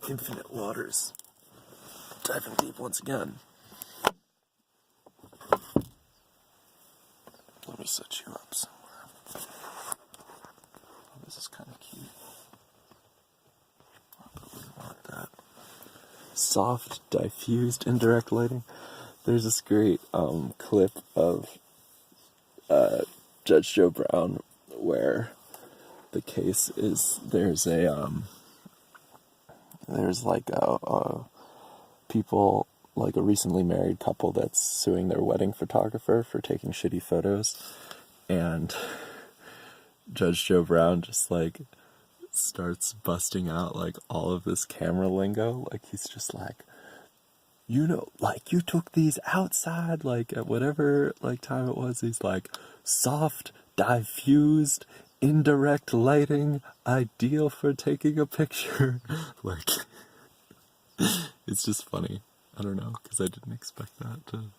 Infinite waters. Diving deep once again. Let me set you up somewhere. Oh, this is kind of cute. But we want that soft, diffused, indirect lighting. There's this great clip of Judge Joe Brown where the case is there's like a people, like a recently married couple that's suing their wedding photographer for taking shitty photos, and Judge Joe Brown just like starts busting out like all of this camera lingo. Like he's just like, you know, like you took these outside, like at whatever like time it was. He's like, soft, diffused, indirect lighting, ideal for taking a picture. Like, it's just funny. I don't know, because I didn't expect that to...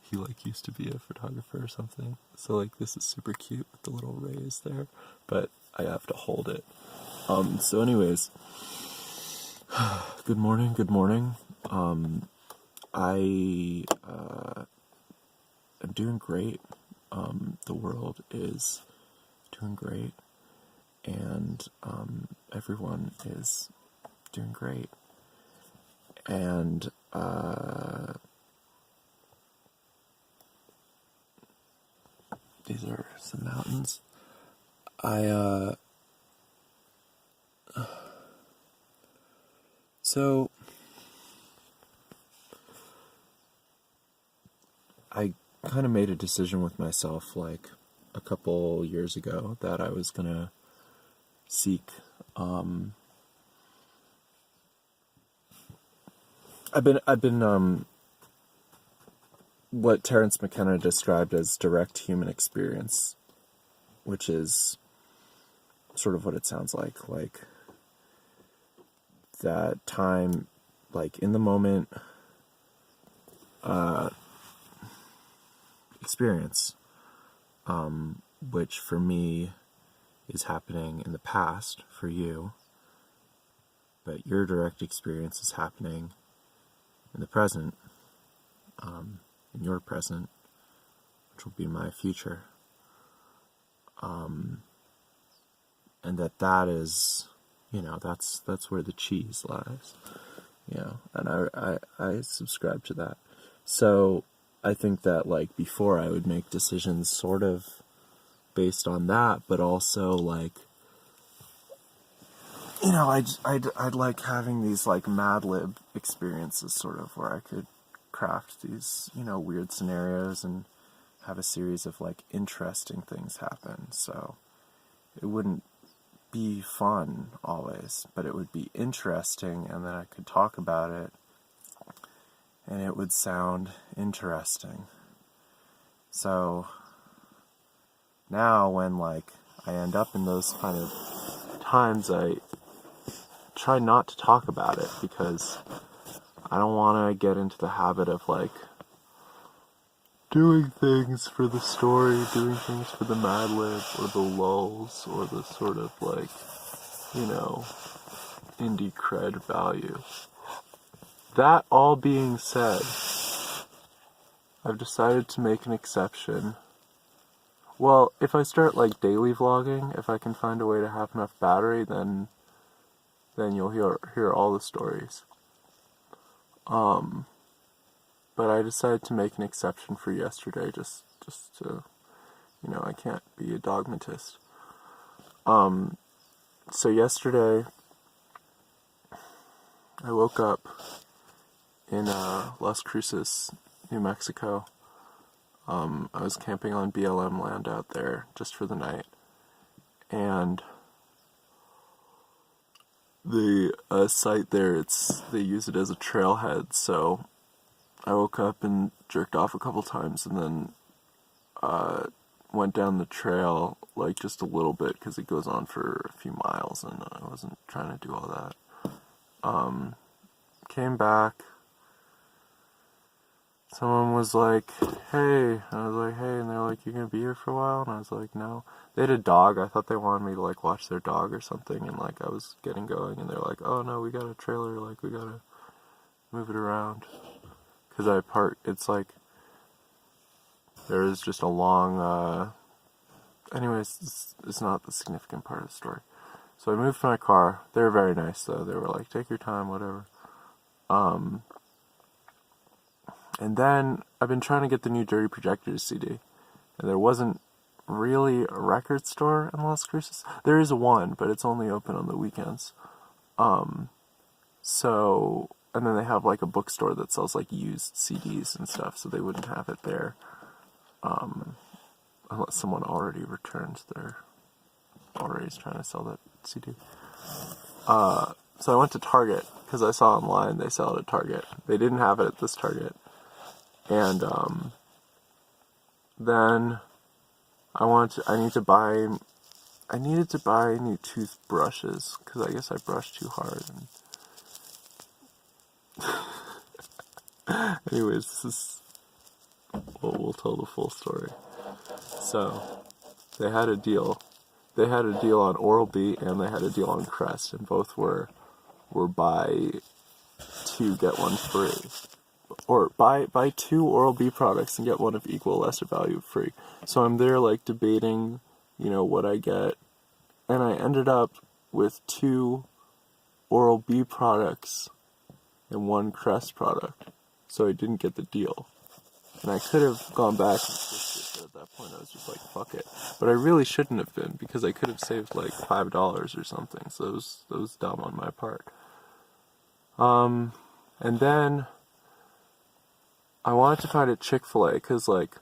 He like used to be a photographer or something. So like this is super cute with the little rays there, but I have to hold it. So anyways, good morning. I am doing great. The world is doing great, and everyone is doing great. And these are some mountains. So I kind of made a decision with myself like a couple years ago that I was gonna seek I've been what Terence McKenna described as direct human experience, which is sort of what it sounds like that time, like in the moment experience, which for me is happening in the past for you, but your direct experience is happening in the present, in your present, which will be my future, and that is, you know, that's where the cheese lies, you know, and I subscribe to that. So I think that like before I would make decisions sort of based on that, but also like, you know, I'd like having these like Madlib experiences sort of where I could craft these, you know, weird scenarios and have a series of like interesting things happen. So it wouldn't be fun always, but it would be interesting, and then I could talk about it and it would sound interesting. So now when like I end up in those kind of times, I try not to talk about it because I don't want to get into the habit of like doing things for the story, doing things for the Madlib or the lulz or the sort of like, you know, indie cred value. That all being said, I've decided to make an exception. Well, if I start like daily vlogging, if I can find a way to have enough battery, then you'll hear all the stories. But I decided to make an exception for yesterday, just to, you know, I can't be a dogmatist. So yesterday, I woke up in Las Cruces, New Mexico. I was camping on BLM land out there just for the night, and the site there, they use it as a trailhead, so I woke up and jerked off a couple times and then went down the trail like just a little bit because it goes on for a few miles and I wasn't trying to do all that. Came back someone was like, hey, I was like, hey, and they're like, you gonna be here for a while? And I was like, no. They had a dog. I thought they wanted me to like watch their dog or something, and like I was getting going, and they're like, oh no, we got a trailer, like we gotta move it around. Cause it's like, there is just a long, anyways, it's not the significant part of the story. So I moved my car. They were very nice though. They were like, take your time, whatever. And then I've been trying to get the new Dirty Projectors CD, and there wasn't really a record store in Las Cruces. There is one, but it's only open on the weekends. So, and then they have like a bookstore that sells like used CDs and stuff, so they wouldn't have it there, unless someone already returned already is trying to sell that CD. So I went to Target, because I saw online they sell it at Target. They didn't have it at this Target. And then I needed to buy new toothbrushes, because I guess I brushed too hard. And anyways, we'll tell the full story. So, they had a deal. They had a deal on Oral-B, and they had a deal on Crest, and both were buy two, get one free. Or buy two Oral-B products and get one of equal or lesser value free. So I'm there like debating, what I get. And I ended up with two Oral-B products and one Crest product. So I didn't get the deal. And I could have gone back and switched it, but at that point I was just like, fuck it. But I really shouldn't have been, because I could have saved like $5 or something. So that was dumb on my part. And then I wanted to find a Chick-fil-A, because, like,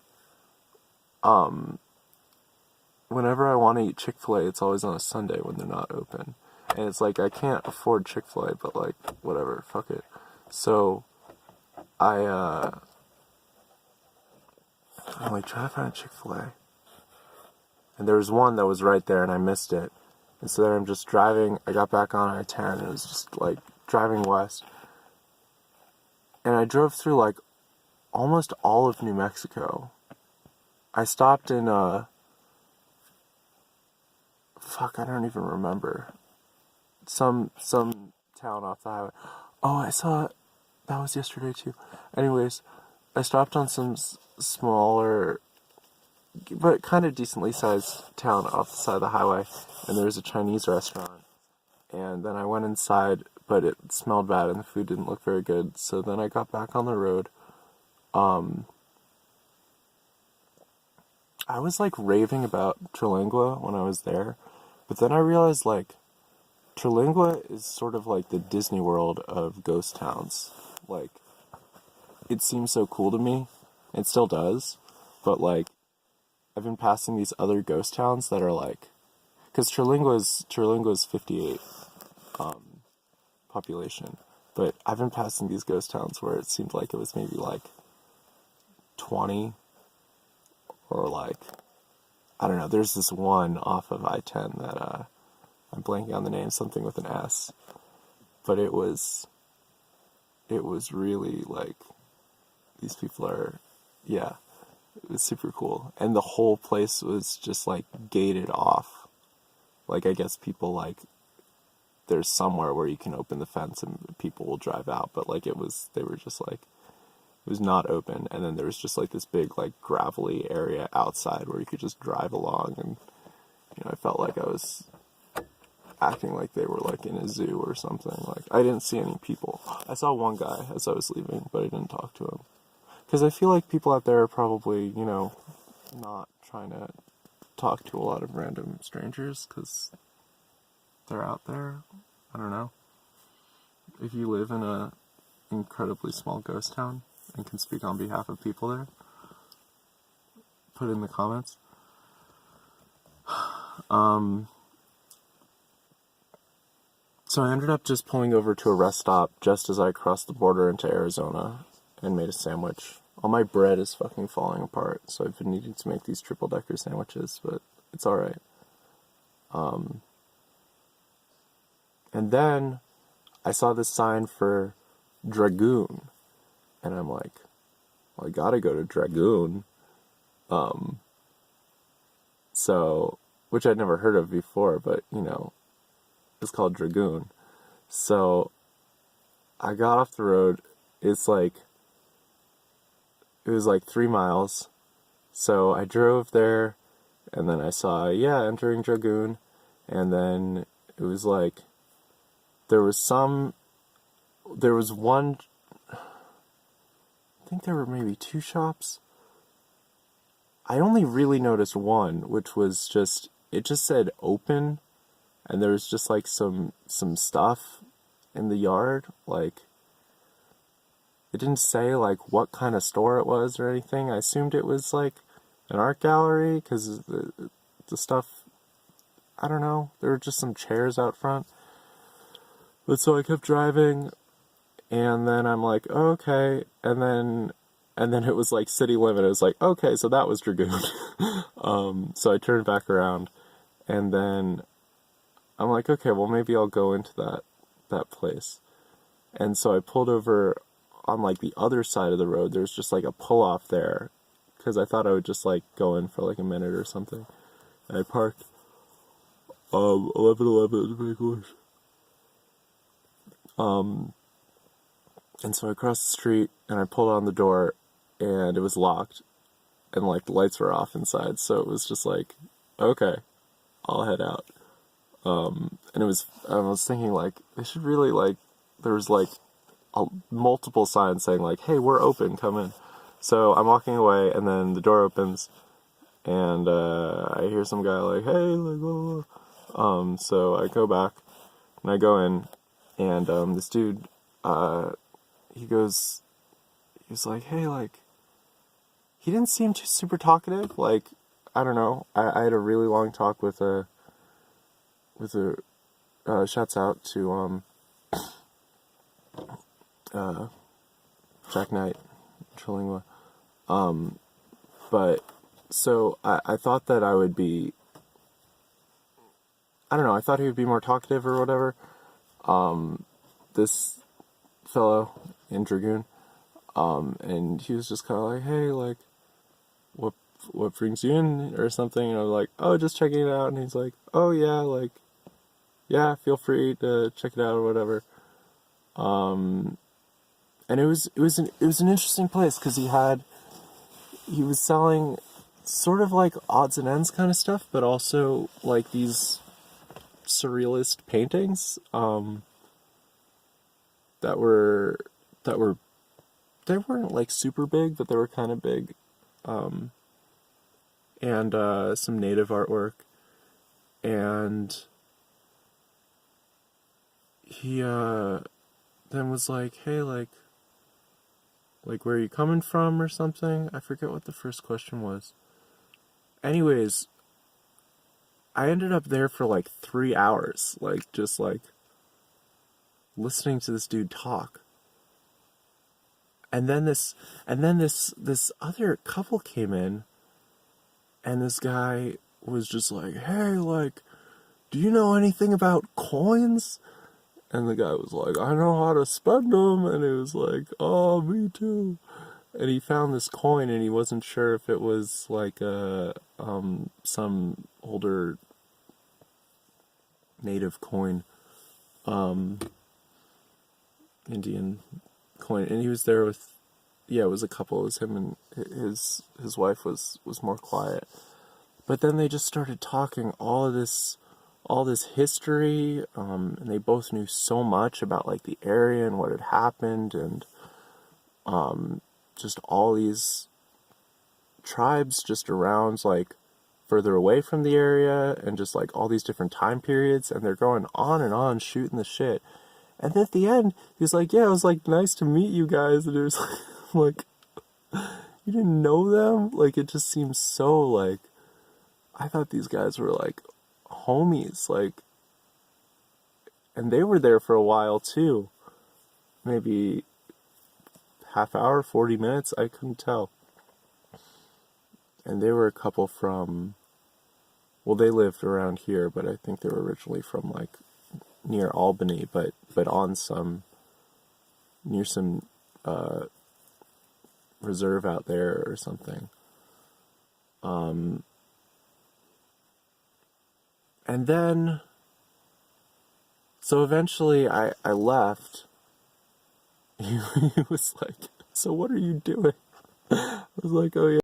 whenever I want to eat Chick-fil-A, it's always on a Sunday when they're not open. And it's like, I can't afford Chick-fil-A, but, like, whatever, fuck it. So, I'm like, trying to find a Chick-fil-A. And there was one that was right there, and I missed it. And so then I'm just driving, I got back on I-10, and it was just, like, driving west. And I drove through, like, almost all of New Mexico. I stopped in, I don't even remember. Some town off the highway. Oh, I saw, that was yesterday too. Anyways, I stopped on some smaller, but kind of decently sized town off the side of the highway, and there was a Chinese restaurant. And then I went inside, but it smelled bad and the food didn't look very good. So then I got back on the road. I was like raving about Terlingua when I was there, but then I realized like Terlingua is sort of like the Disney World of ghost towns. Like, it seems so cool to me. It still does, but like I've been passing these other ghost towns that are like, because Terlingua is 58 population, but I've been passing these ghost towns where it seemed like it was maybe like 20, or like, I don't know, there's this one off of I-10 that, I'm blanking on the name, something with an S, but it was really like, these people are, yeah, it was super cool, and the whole place was just like gated off. Like, I guess people like, there's somewhere where you can open the fence and people will drive out, but like they were just like, it was not open, and then there was just like this big like gravelly area outside where you could just drive along, and I felt like I was acting like they were like in a zoo or something. Like, I didn't see any people. I saw one guy as I was leaving, but I didn't talk to him, because I feel like people out there are probably not trying to talk to a lot of random strangers because they're out there. I don't know. If you live in a incredibly small ghost town and can speak on behalf of people there, put it in the comments. So I ended up just pulling over to a rest stop just as I crossed the border into Arizona and made a sandwich. All my bread is fucking falling apart, so I've been needing to make these triple-decker sandwiches, but it's alright. And then I saw this sign for Dragoon, and I'm like, well, I gotta go to Dragoon. So, which I'd never heard of before, but, it's called Dragoon. So, I got off the road. It was like 3 miles. So I drove there, and then I saw, entering Dragoon, and then it was like, there was one, I think there were maybe 2 shops. I only really noticed one, which was it just said open, and there was just like some stuff in the yard, like, it didn't say like what kind of store it was or anything. I assumed it was like an art gallery, because the stuff, I don't know, there were just some chairs out front. But so I kept driving, and then I'm like, oh, okay, and then it was like city limit. It was like, okay, so that was Dragoon. So I turned back around, and then I'm like, okay, well, maybe I'll go into that place. And so I pulled over on like the other side of the road. There's just like a pull off there, because I thought I would just like go in for like a minute or something. And I parked 1111 to make wish. And so I crossed the street, and I pulled on the door, and it was locked, and like the lights were off inside. So it was just like, okay, I'll head out. And I was thinking like, they should really like, there was like multiple signs saying like, hey, we're open, come in. So I'm walking away, and then the door opens, and I hear some guy like, hey, like, blah, blah, blah. So I go back, and I go in, and this dude, he was like, hey, like, he didn't seem too super talkative, like, I don't know, I had a really long talk with shouts out to, Jack Knight, Trilingua. But, so, I thought that I would be, I don't know, I thought he would be more talkative or whatever. This fellow in Dragoon, and he was just kind of like, hey, like, what brings you in, or something, and I was like, oh, just checking it out, and he's like, oh, yeah, like, yeah, feel free to check it out, or whatever. And it was an interesting place, because he was selling sort of like odds and ends kind of stuff, but also like these surrealist paintings, that they weren't like super big, but they were kind of big, and some native artwork, and he then was like, hey, like where are you coming from, or something? I forget what the first question was. Anyways, I ended up there for like 3 hours, like, just like listening to this dude talk. And then this other couple came in, and this guy was just like, hey, like, do you know anything about coins? And the guy was like, I know how to spend them. And it was like, oh, me too. And he found this coin, and he wasn't sure if it was like some older native coin, Indian coin. And he was there with, it was a couple. It was him, and his wife was more quiet. But then they just started talking all this history, and they both knew so much about like the area and what had happened, and just all these tribes just around, like, further away from the area, and just like all these different time periods, and they're going on and on shooting the shit. And then at the end, he was like, yeah, it was like nice to meet you guys, and it was like, you didn't know them? Like, it just seems so, like, I thought these guys were like homies, like, and they were there for a while too, maybe half hour, 40 minutes, I couldn't tell. And they were a couple from, well, they lived around here, but I think they were originally from like near Albany, but on some, near some reserve out there or something. And then, so eventually I left. He was like, so what are you doing? I was like, oh yeah.